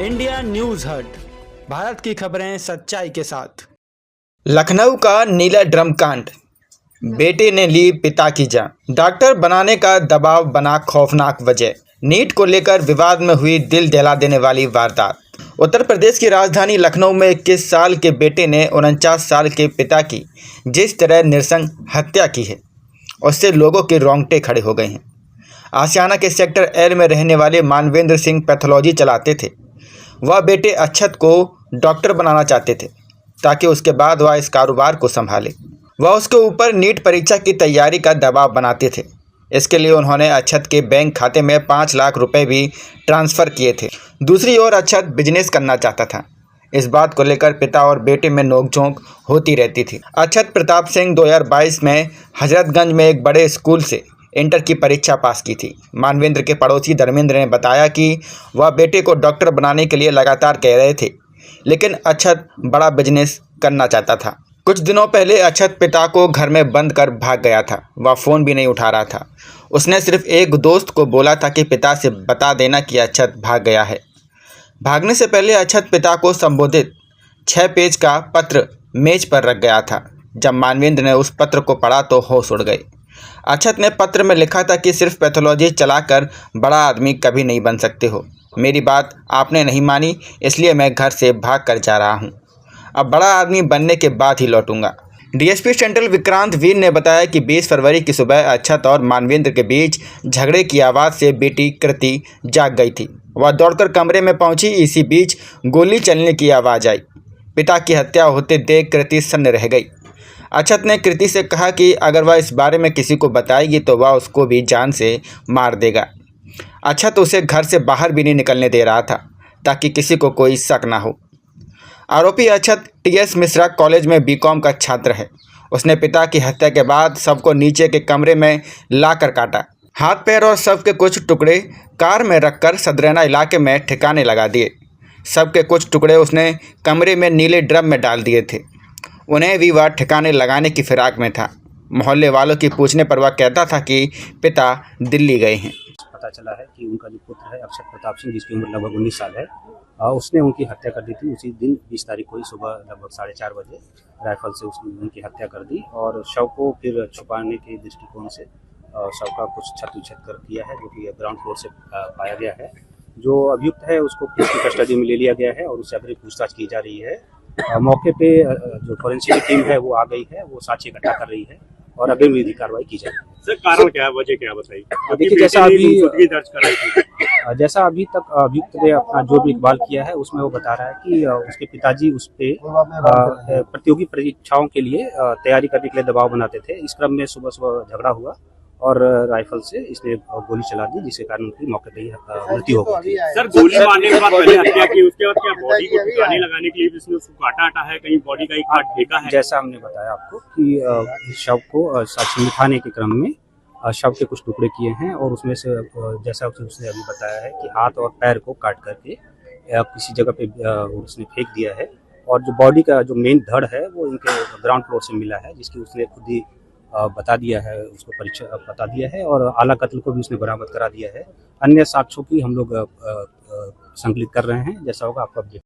India news हट, भारत की खबरें सच्चाई के साथ। लखनऊ का नीला ड्रम कांड, बेटे ने ली पिता की जान। डॉक्टर बनाने का दबाव बना खौफनाक वजह। नीट को लेकर विवाद में हुई दिल दहला देने वाली वारदात। उत्तर प्रदेश की राजधानी लखनऊ में 21 साल के बेटे ने 49 साल के पिता की जिस तरह नृशंस हत्या की है, उससे लोगों के रोंगटे खड़े हो गए हैं। आशियाना के सेक्टर एल में रहने वाले मानवेंद्र सिंह पैथोलॉजी चलाते थे। वह बेटे अक्षत को डॉक्टर बनाना चाहते थे ताकि उसके बाद वह इस कारोबार को संभाले। वह उसके ऊपर नीट परीक्षा की तैयारी का दबाव बनाते थे। इसके लिए उन्होंने अक्षत के बैंक खाते में 5 लाख रुपए भी ट्रांसफ़र किए थे। दूसरी ओर अक्षत बिजनेस करना चाहता था। इस बात को लेकर पिता और बेटे में नोकझोंक होती रहती थी। अक्षत प्रताप सिंह 2022 में हजरतगंज में एक बड़े स्कूल से इंटर की परीक्षा पास की थी। मानवेंद्र के पड़ोसी धर्मेंद्र ने बताया कि वह बेटे को डॉक्टर बनाने के लिए लगातार कह रहे थे, लेकिन अक्षत बड़ा बिजनेस करना चाहता था। कुछ दिनों पहले अक्षत पिता को घर में बंद कर भाग गया था। वह फ़ोन भी नहीं उठा रहा था। उसने सिर्फ एक दोस्त को बोला था कि पिता से बता देना कि अक्षत भाग गया है। भागने से पहले अक्षत पिता को संबोधित 6 पेज का पत्र मेज पर रख गया था। जब मानवेंद्र ने उस पत्र को पढ़ा तो होश उड़ गए। अक्षत ने पत्र में लिखा था कि सिर्फ पैथोलॉजी चलाकर बड़ा आदमी कभी नहीं बन सकते हो। मेरी बात आपने नहीं मानी, इसलिए मैं घर से भाग कर जा रहा हूँ। अब बड़ा आदमी बनने के बाद ही लौटूंगा। डीएसपी सेंट्रल विक्रांत वीर ने बताया कि 20 फरवरी की सुबह अक्षत और मानवेंद्र के बीच झगड़े की आवाज़ से बेटी कृति जाग गई थी। वह दौड़कर कमरे में पहुंची। इसी बीच गोली चलने की आवाज़ आई। पिता की हत्या होते देख कृति सन्न रह गई। अक्षत ने कृति से कहा कि अगर वह इस बारे में किसी को बताएगी तो वह उसको भी जान से मार देगा। अक्षत उसे घर से बाहर भी नहीं निकलने दे रहा था ताकि किसी को कोई शक ना हो। आरोपी अक्षत टीएस मिश्रा कॉलेज में बीकॉम का छात्र है। उसने पिता की हत्या के बाद सबको नीचे के कमरे में लाकर काटा। हाथ पैर और शव के कुछ टुकड़े कार में रखकर सदरैना इलाके में ठिकाने लगा दिए। शव के कुछ टुकड़े उसने कमरे में नीले ड्रम में डाल दिए थे। उन्हें भी वह ठिकाने लगाने की फिराक में था। मोहल्ले वालों की पूछने पर वह कहता था कि पिता दिल्ली गए हैं। पता चला है कि उनका जो पुत्र है अक्षत प्रताप सिंह, जिसकी उम्र लगभग 19 साल है, उसने उनकी हत्या कर दी थी। उसी दिन 20 तारीख को ही सुबह लगभग 4:30 बजे राइफल से उसने उनकी हत्या कर दी और शव को फिर छुपाने के दृष्टिकोण से शव का कुछ छत कर किया है, जो कि ग्राउंड फ्लोर से पाया गया है। जो अभियुक्त है उसको पुलिस की कस्टडी में ले लिया गया है और उससे अभी पूछताछ की जा रही है। मौके पे जो फोरेंसिक टीम है वो आ गई है, वो साक्ष्य इकट्ठा कर रही है और अग्रिम विधि कार्रवाई की जाएगी। सर, कारण क्या है, वजह क्या बताइए? देखिए, जैसा अभी तक अभियुक्त ने अपना जो भी इकबाल किया है उसमें वो बता रहा है कि उसके पिताजी उस पे प्रतियोगी परीक्षाओं के लिए तैयारी करने के लिए दबाव बनाते थे। इस क्रम में सुबह सुबह झगड़ा हुआ और राइफल से इसने गोली चला दी, जिसके कारण उनकी मौके पर ही मृत्यु हो गई। सर, गोली मारने के बाद पहले हत्या की, उसके बाद क्या बॉडी को ठिकाने लगाने के लिए इसने उसको काटा है, कहीं बॉडी का एक पार्ट फेंका है? जैसा हमने बताया आपको कि शव को साक्ष्य मिटाने के क्रम में शव के कुछ टुकड़े किए हैं और उसमें से जैसा उसने अभी बताया है कि हाथ और पैर को काट करके किसी जगह पे उसने फेंक दिया है और जो बॉडी का जो मेन धड़ है वो इनके ग्राउंड फ्लोर से मिला है, जिसकी उसने खुद ही बता दिया है, उसको परीक्षा बता दिया है और आला कत्ल को भी उसने बरामद करा दिया है। अन्य साक्ष्यों की हम लोग संकलित कर रहे हैं। जैसा होगा आपको अपडेट